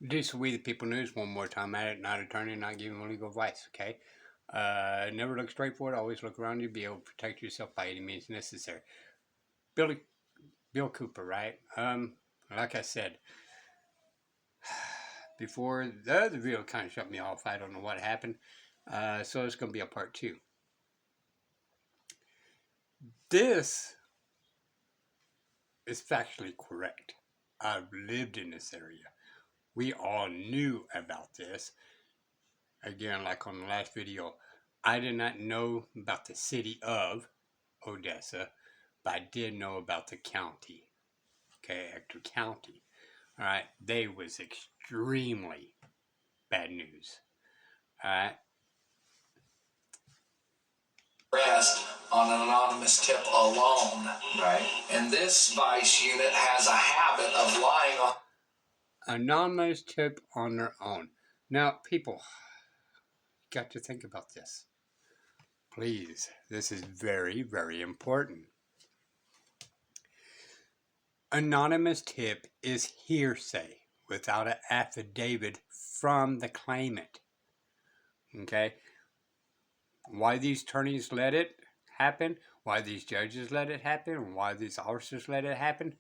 This is We the People News one more time at it, not attorney, not giving legal advice, okay? Never look straight forward, always look around you, be able to protect yourself by any means necessary. Bill Cooper, right? Like I said, before the other video kind of shut me off, I don't know what happened. So it's going to be a part two. This is factually correct. I've lived in this area. We all knew about this. Again, like on the last video, I did not know about the city of Odessa, but I did know about the county. Okay, Ector County. All right, they was extremely bad news. All right. Arrest on an anonymous tip alone. Right. And this vice unit has a habit of lying on. Anonymous tip on their own. Now, people, got to think about this. Please, this is very, very important. Anonymous tip is hearsay without an affidavit from the claimant. Okay? Why these attorneys let it happen, why these judges let it happen, why these officers let it happen,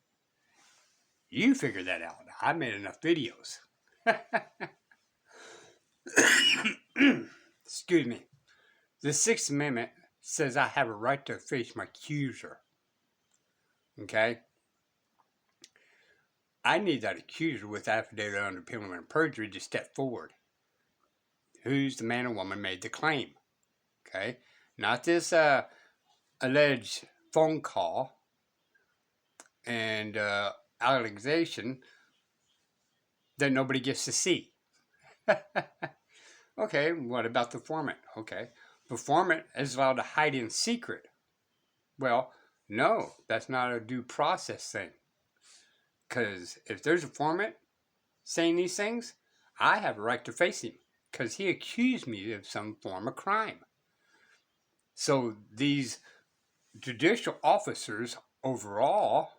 you figure that out. I made enough videos. Excuse me. The Sixth Amendment says I have a right to face my accuser. Okay? I need that accuser with affidavit under penalty of perjury to step forward. Who's the man or woman made the claim? Okay? Not this alleged phone call and allegation that nobody gets to see. Okay, what about the informant? Okay, the informant is allowed to hide in secret. Well, no, that's not a due process thing. Because if there's a informant saying these things, I have a right to face him because he accused me of some form of crime. So these judicial officers overall,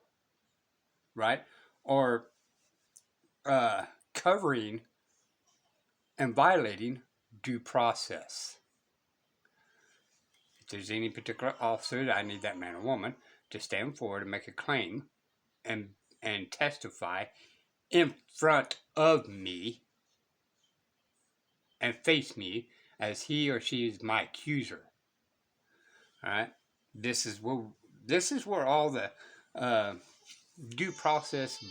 right, are covering and violating due process. If there's any particular officer, I need that man or woman to stand forward and make a claim and testify in front of me and face me as he or she is my accuser. All right, this is where all the due process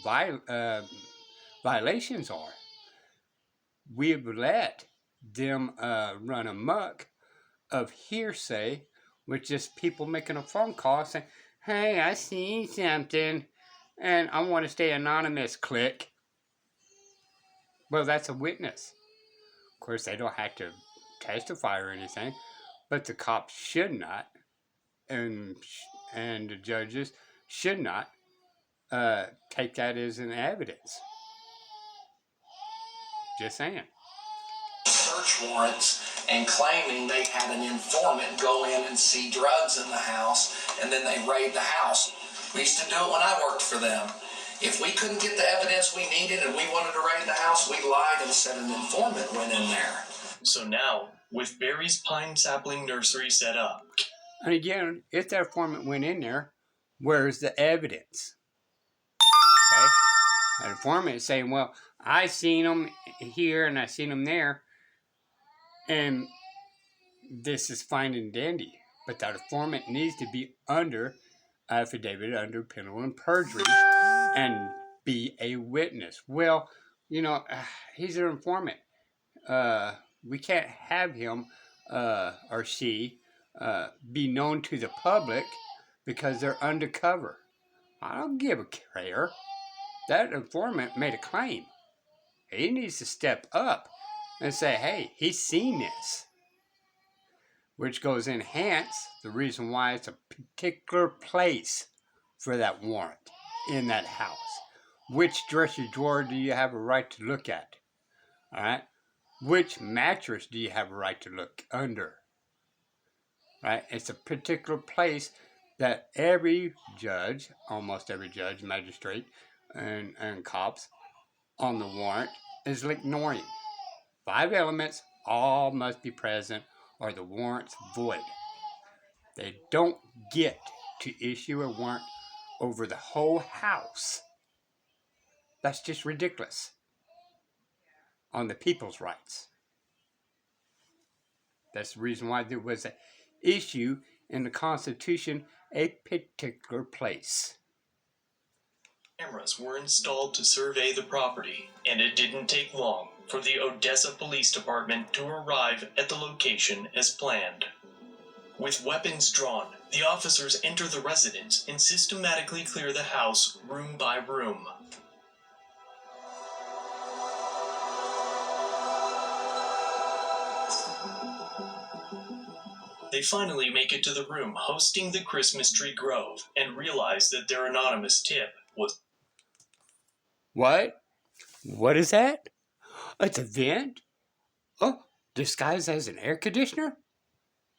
violations are. We've let them run amok of hearsay with just people making a phone call saying, hey, I seen something and I want to stay anonymous, click. Well, that's a witness. Of course, they don't have to testify or anything, but the cops should not, and the judges should not take that as an evidence. Just saying. Search warrants and claiming they had an informant go in and see drugs in the house, and then they raid the house. We used to do it when I worked for them. If we couldn't get the evidence we needed and we wanted to raid the house, we lied and said an informant went in there. So now, with Barry's pine sapling nursery set up. And again, if that informant went in there, where's the evidence? Okay? An informant is saying, well, I seen them here and I seen them there, and this is fine and dandy. But that informant needs to be under affidavit under penalty of perjury and be a witness. Well, he's an informant. We can't have him or she be known to the public because they're undercover. I don't give a care. That informant made a claim. He needs to step up and say, hey, he's seen this. Which goes enhance the reason why it's a particular place for that warrant in that house. Which dresser drawer do you have a right to look at? All right? Which mattress do you have a right to look under? Right? It's a particular place that every judge, almost every judge, magistrate, and cops on the warrant is ignoring. 5 elements, all must be present or the warrant's void. They don't get to issue a warrant over the whole house. That's just ridiculous. On the people's rights. That's the reason why there was an issue in the Constitution, a particular place. Cameras were installed to survey the property, and it didn't take long for the Odessa Police Department to arrive at the location as planned. With weapons drawn, the officers enter the residence and systematically clear the house room by room. They finally make it to the room hosting the Christmas tree grove and realize that their anonymous tip was... What? What is that? It's a vent? Oh, disguised as an air conditioner?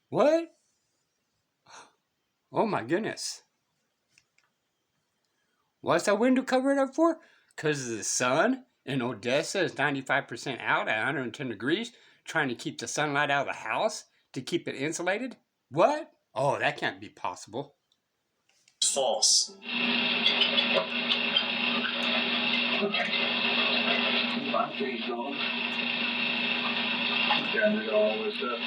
What? Oh my goodness. What's that window covered up for? Because the sun in Odessa is 95% out at 110 degrees, trying to keep the sunlight out of the house to keep it insulated? What? Oh, that can't be possible. false. Gathered all this up.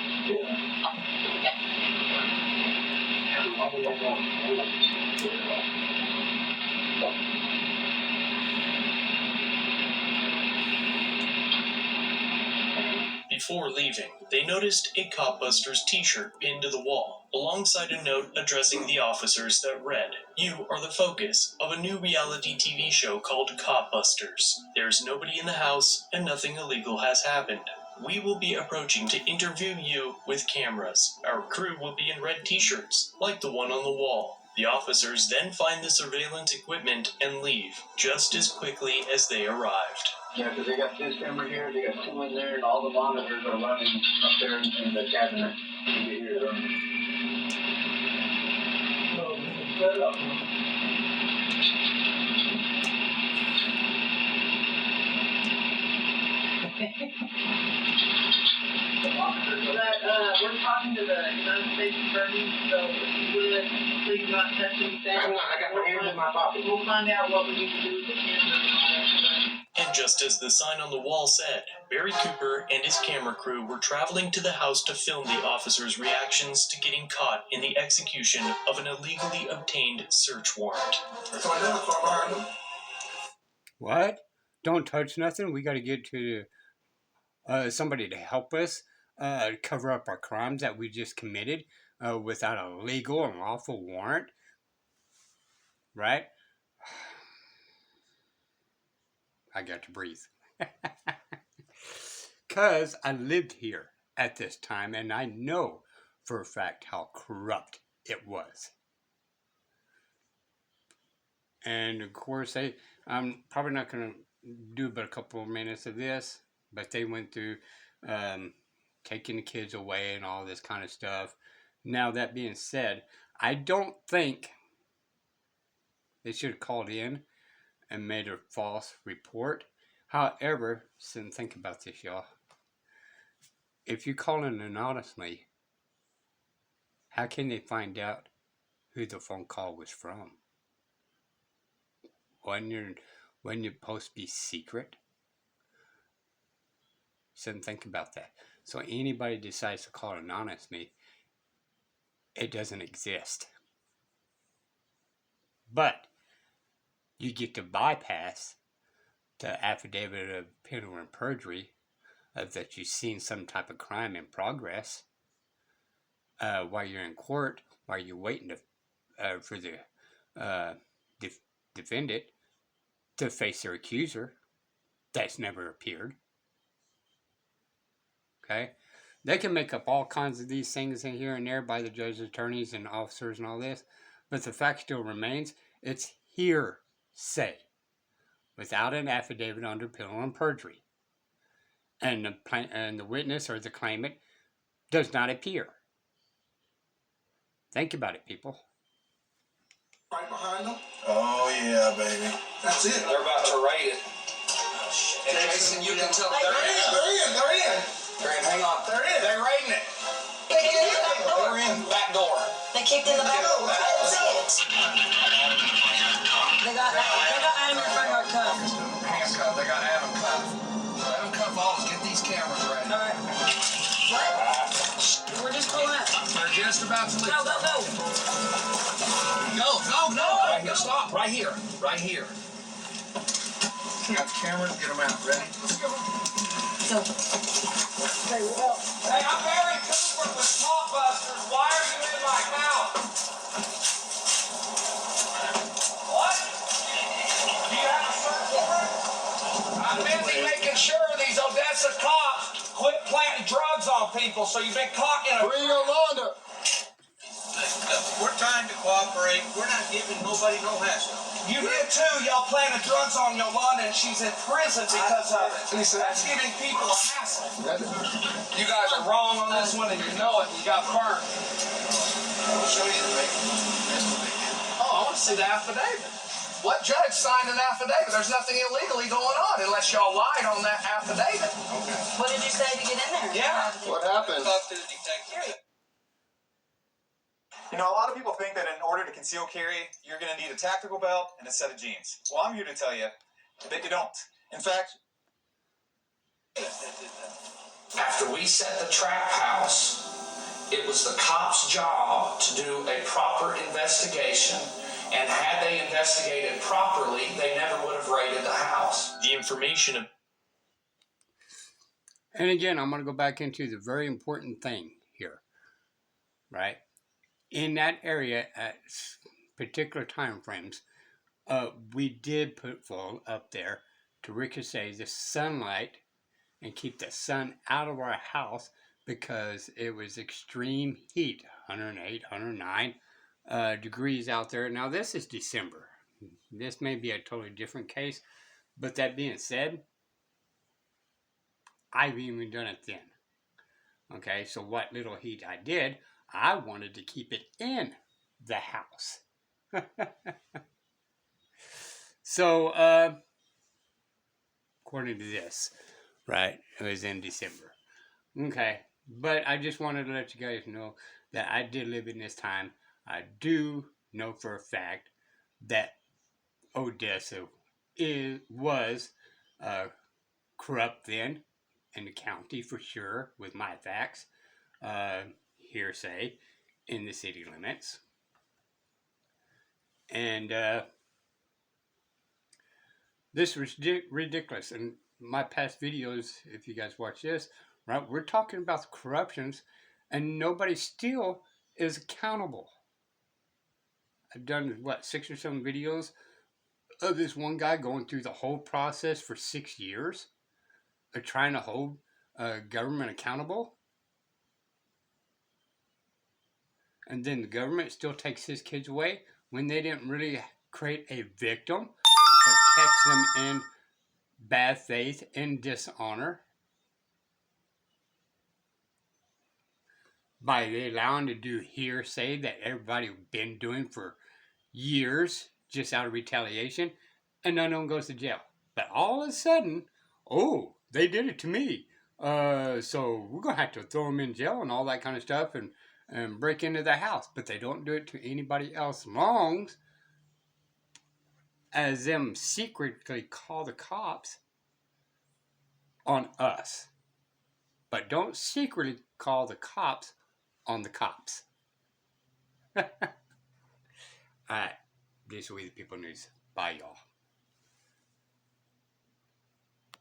Before leaving, they noticed a Copbusters t-shirt pinned to the wall, alongside a note addressing the officers that read, "You are the focus of a new reality TV show called Copbusters. There's nobody in the house, and nothing illegal has happened. We will be approaching to interview you with cameras. Our crew will be in red t-shirts, like the one on the wall." The officers then find the surveillance equipment and leave, just as quickly as they arrived. Yeah, because they got this camera here, they got two in there, and all the monitors are running up there in the cabinet. You can hear them. So, we can set up. We're talking to the United States Attorney, so if you would, please not touch anything. Hang on, I got my hands in my pocket. We'll find out what we need to do with the camera and all that stuff. And just as the sign on the wall said, Barry Cooper and his camera crew were traveling to the house to film the officers' reactions to getting caught in the execution of an illegally obtained search warrant. What? Don't touch nothing? We got to get to somebody to help us cover up our crimes that we just committed without a legal and lawful warrant? Right? I got to breathe. Because I lived here at this time and I know for a fact how corrupt it was. And of course, I'm probably not going to do but a couple of minutes of this, but they went through taking the kids away and all this kind of stuff. Now, that being said, I don't think they should have called in and made a false report. However, think about this, y'all. If you call in anonymously, how can they find out who the phone call was from? When you're supposed to be secret? Think about that. So anybody decides to call anonymously, it doesn't exist. But you get to bypass the affidavit of penal and perjury of that you've seen some type of crime in progress while you're in court, while you're waiting for the defendant to face their accuser that's never appeared. Okay? They can make up all kinds of these things in here and there by the judges, attorneys, and officers and all this, but the fact still remains, it's hearsay without an affidavit under penal and perjury. And the witness or the claimant does not appear. Think about it, people. Right behind them. Oh yeah, baby. That's it. They're about to raid it. And Jason, you can tell They're in. They're in. Hang on. They're in. They're raiding it. They kicked in the back door. They're in back door. They kicked in the back door. I didn't see it. They got Adam in the front yard cuffed. Handcuffed. They got Adam cuffed. Let them cuff all. Get these cameras ready. All right. What? We're just pulling up. They're just about to leave. Go, go, go. No. Right here. Stop. Right here. Right here. Got the cameras. Get them out. Ready? Let's go. So, okay, well. Hey, I'm Barry Cooper with Cop Busters. Why are you in my house? What? Do you have a search warrant? I'm busy making sure these Odessa cops quit planting drugs on people, so you've been caught in a... Bring Yolanda. We're trying to cooperate. We're not giving nobody no hassle. You did too. Y'all planted drugs on Yolanda, and she's in prison because of it. That's giving people a hassle. You guys are wrong on this one, and you know it. You got burned. I'll show you the paper. Oh, I want to see the affidavit. What judge signed an affidavit? There's nothing illegally going on unless y'all lied on that affidavit. What did you say to get in there? Yeah. What happened? Talk to the detective. You know, a lot of people think that in order to conceal carry, you're going to need a tactical belt and a set of jeans. Well, I'm here to tell you that you don't. In fact, After we set the trap house, it was the cops' job to do a proper investigation, and had they investigated properly, they never would have raided the house. The information of And again, I'm going to go back into the very important thing here, right? In that area at particular time frames, we did put full up there to ricochet the sunlight and keep the sun out of our house because it was extreme heat, 108, 109 degrees out there. Now this is December. This may be a totally different case, but that being said, I've even done it then. Okay, so what little heat I did, I wanted to keep it in the house. So, according to this, right, it was in December. Okay, but I just wanted to let you guys know that I did live in this time. I do know for a fact that Odessa was corrupt then in the county for sure, with my facts. Hearsay in the city limits. And this was ridiculous. In my past videos, if you guys watch this, right, we're talking about the corruptions, and nobody still is accountable. I've done, what, 6 or 7 videos of this one guy going through the whole process for 6 years of trying to hold government accountable. And then the government still takes his kids away when they didn't really create a victim, but catch them in bad faith and dishonor by allowing to do hearsay that everybody been doing for years just out of retaliation, and none of them goes to jail. But all of a sudden, oh, they did it to me, so we're gonna have to throw them in jail and all that kind of stuff, and break into the house. But they don't do it to anybody else, long as them secretly call the cops on us. But don't secretly call the cops on the cops. Alright, this is We the People News. Bye, y'all.